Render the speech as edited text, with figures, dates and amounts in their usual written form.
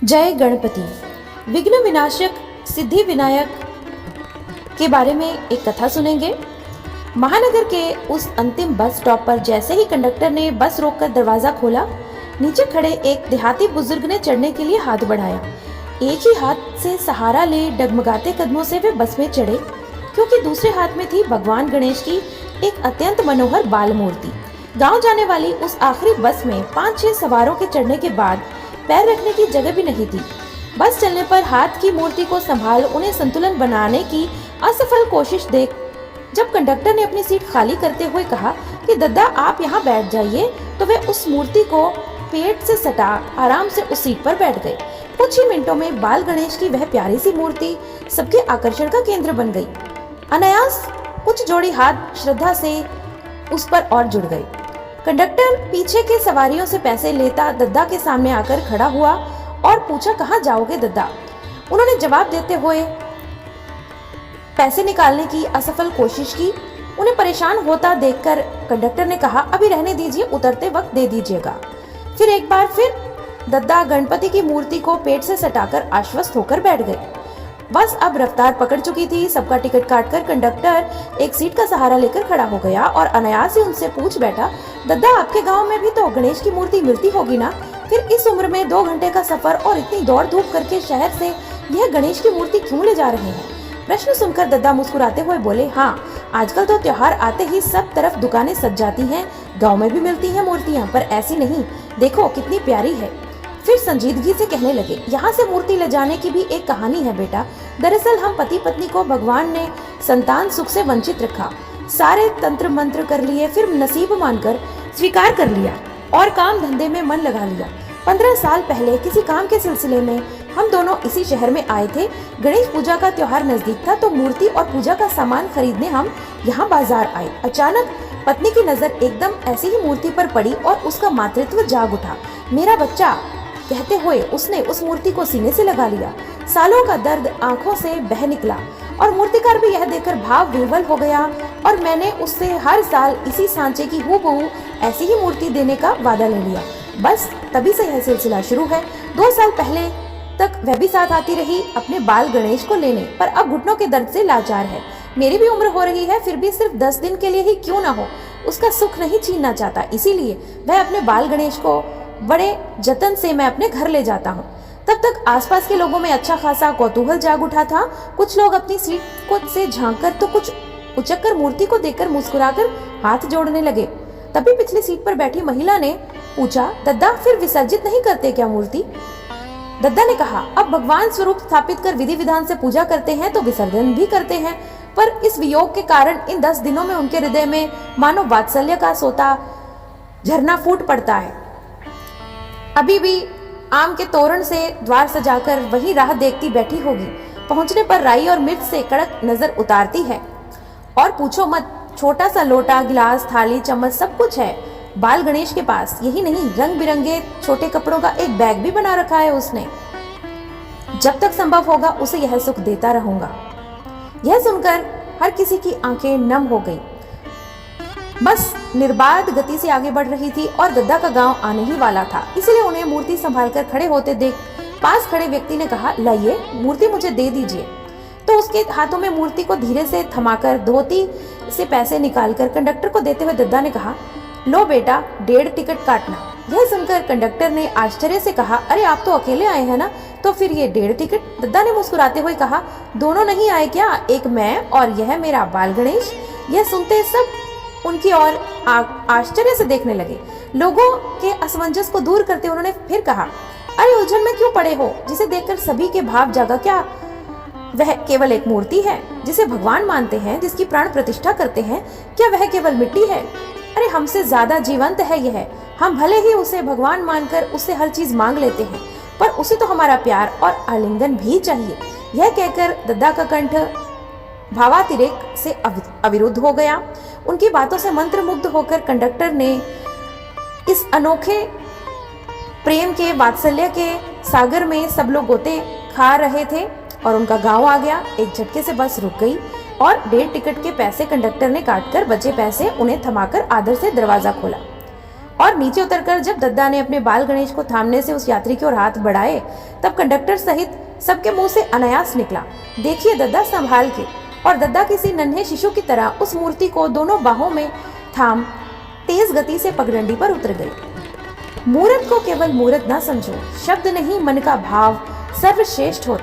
जय गणपति। विघ्न विनाशक सिद्धि विनायक के बारे में एक कथा सुनेंगे। महानगर के उस अंतिम बस स्टॉप पर जैसे ही कंडक्टर ने बस रोककर दरवाजा खोला, नीचे खड़े एक देहाती बुजुर्ग ने चढ़ने के लिए हाथ बढ़ाया। एक ही हाथ से सहारा ले डगमगाते कदमों से वे बस में चढ़े, क्योंकि दूसरे हाथ में थी भगवान गणेश की एक अत्यंत मनोहर बाल मूर्ति। गांव जाने वाली उस आखिरी बस में 5-6 सवारों के चढ़ने के बाद पैर रखने की जगह भी नहीं थी। बस चलने पर हाथ की मूर्ति को संभाल उन्हें संतुलन बनाने की असफल कोशिश देख जब कंडक्टर ने अपनी सीट खाली करते हुए कहा कि दद्दा आप यहाँ बैठ जाइए, तो वे उस मूर्ति को पेट से सटा आराम से उस सीट पर बैठ गए। कुछ ही मिनटों में बाल गणेश की वह प्यारी सी मूर्ति सबके आकर्षण का केंद्र बन गई। अनायास कुछ जोड़ी हाथ श्रद्धा से उस पर और जुड़ गए। कंडक्टर पीछे के सवारियों से पैसे लेता दद्दा के सामने आकर खड़ा हुआ और पूछा, कहाँ जाओगे दद्दा? उन्होंने जवाब देते हुए पैसे निकालने की असफल कोशिश की। उन्हें परेशान होता देखकर कंडक्टर ने कहा, अभी रहने दीजिए, उतरते वक्त दे दीजिएगा। फिर एक बार फिर दद्दा गणपति की मूर्ति को पेट से सटाकर आश्वस्त होकर बैठ गए। बस अब रफ्तार पकड़ चुकी थी। सबका टिकट काटकर कंडक्टर एक सीट का सहारा लेकर खड़ा हो गया और अनायास ही उनसे पूछ बैठा, दद्दा आपके गांव में भी तो गणेश की मूर्ति मिलती होगी ना? फिर इस उम्र में 2 घंटे का सफर और इतनी दौड़ धूप करके शहर से यह गणेश की मूर्ति क्यों ले जा रहे हैं? प्रश्न सुनकर दद्दा मुस्कुराते हुए बोले, हाँ, आजकल तो त्योहार आते ही सब तरफ दुकानें सज जाती हैं। गाँव में भी मिलती हैं मूर्तियाँ, पर ऐसी नहीं, देखो कितनी प्यारी है। फिर संजीदगी से कहने लगे, यहाँ से मूर्ति ले जाने की भी एक कहानी है बेटा। दरअसल हम पति पत्नी को भगवान ने संतान सुख से वंचित रखा। सारे तंत्र मंत्र कर लिए, फिर नसीब मानकर स्वीकार कर लिया और काम धंधे में मन लगा लिया। 15 साल पहले किसी काम के सिलसिले में हम दोनों इसी शहर में आए थे। गणेश पूजा का त्योहार नजदीक था, तो मूर्ति और पूजा का सामान खरीदने हम यहाँ बाजार आए। अचानक पत्नी की नजर एकदम ऐसी ही मूर्ति पर पड़ी और उसका मातृत्व जाग उठा। मेरा बच्चा कहते हुए उसने उस मूर्ति को सीने से लगा लिया। सालों का दर्द आंखों से बह निकला और मूर्तिकार भी यह देखकर भाव विह्वल हो गया और मैंने उससे हर साल इसी सांचे की हूबहू ऐसी ही मूर्ति देने का वादा ले लिया। बस तभी से यह सिलसिला शुरू है। 2 साल पहले तक वह भी साथ आती रही अपने बाल गणेश को लेने, पर अब घुटनों के दर्द से लाचार है। मेरी भी उम्र हो रही है, फिर भी सिर्फ 10 दिन के लिए ही क्यों ना हो, उसका सुख नहीं छीनना चाहता। इसीलिए वह अपने बाल गणेश को बड़े जतन से मैं अपने घर ले जाता हूँ। तब तक आसपास के लोगों में अच्छा खासा कौतूहल जाग उठा था। कुछ लोग अपनी सीट को से झांककर, तो कुछ उचककर मूर्ति को देखकर मुस्कुराकर हाथ जोड़ने लगे। तभी पिछली सीट पर बैठी महिला ने पूछा, दद्दा फिर विसर्जित नहीं करते क्या मूर्ति? दद्दा ने कहा, अब भगवान स्वरूप स्थापित कर विधि विधान से पूजा करते हैं तो विसर्जन भी करते हैं, पर इस वियोग के कारण इन 10 दिनों में उनके हृदय में मानो वात्सल्य का सोता झरना फूट पड़ता है। अभी भी आम के तोरण से द्वार सजाकर वही राह देखती बैठी होगी। पहुंचने पर राई और मिर्च से कड़क नजर उतारती है। और पूछो मत, छोटा सा लोटा, गिलास, थाली, चम्मच सब कुछ है बाल गणेश के पास। यही नहीं, रंग बिरंगे छोटे कपड़ों का एक बैग भी बना रखा है उसने। जब तक संभव होगा उसे यह सुख देता रहूंगा। यह सुनकर हर किसी की आंखें नम हो गई। बस निर्बाध गति से आगे बढ़ रही थी और दद्दा का गांव आने ही वाला था। इसलिए उन्हें मूर्ति संभालकर खड़े होते देख पास खड़े व्यक्ति ने कहा, लाइए मूर्ति मुझे दे दीजिए। तो उसके हाथों में मूर्ति को धीरे से थमाकर धोती से पैसे निकालकर कंडक्टर को देते हुए दद्दा ने कहा, लो बेटा, 1.5 टिकट काटना। यह सुनकर कंडक्टर ने आश्चर्य से कहा, अरे आप तो अकेले आए हैं ना, तो फिर ये 1.5 टिकट? दद्दा ने मुस्कुराते हुए कहा, दोनों नहीं आए क्या? एक मैं और यह मेरा बाल गणेश। यह सुनते सब उनकी ओर आश्चर्य से देखने लगे। लोगों के असमंजस को दूर करते उन्होंने फिर कहा, अरे उलझन में क्यों पड़े हो? जिसे देखकर सभी के भाव जागा, क्या वह केवल एक मूर्ति है जिसे भगवान मानते हैं, जिसकी प्राण प्रतिष्ठा करते हैं? क्या वह केवल मिट्टी है? अरे हमसे ज्यादा जीवंत है यह। हम भले ही उसे भगवान मानकर उससे हर चीज मांग लेते हैं, पर उसे तो हमारा प्यार और आलिंगन भी चाहिए। यह कहकर दद्दा का कंठ भावातिरेक से अविरुद्ध हो गया। उनकी बातों से मंत्रमुग्ध होकर कंडक्टर ने इस अनोखे प्रेम के वात्सल्य के सागर में सब लोग गोते खा रहे थे और उनका गांव आ गया। एक झटके से बस रुक गई और 1.5 टिकट के पैसे कंडक्टर ने काटकर बचे पैसे उन्हें थमाकर आदर से दरवाजा खोला। और नीचे उतरकर जब दद्दा ने अपने बाल गणेश को थामने से उस यात्री की ओर हाथ बढ़ाए, तब कंडक्टर सहित सबके मुंह से अनायास निकला, देखिए दद्दा संभाल के। और दद्दा किसी नन्हे शिशु की तरह उस मूर्ति को दोनों बाहों में थाम तेज गति से पगडंडी पर उतर गई। मूरत को केवल मूरत न समझो, शब्द नहीं मन का भाव सर्वश्रेष्ठ होता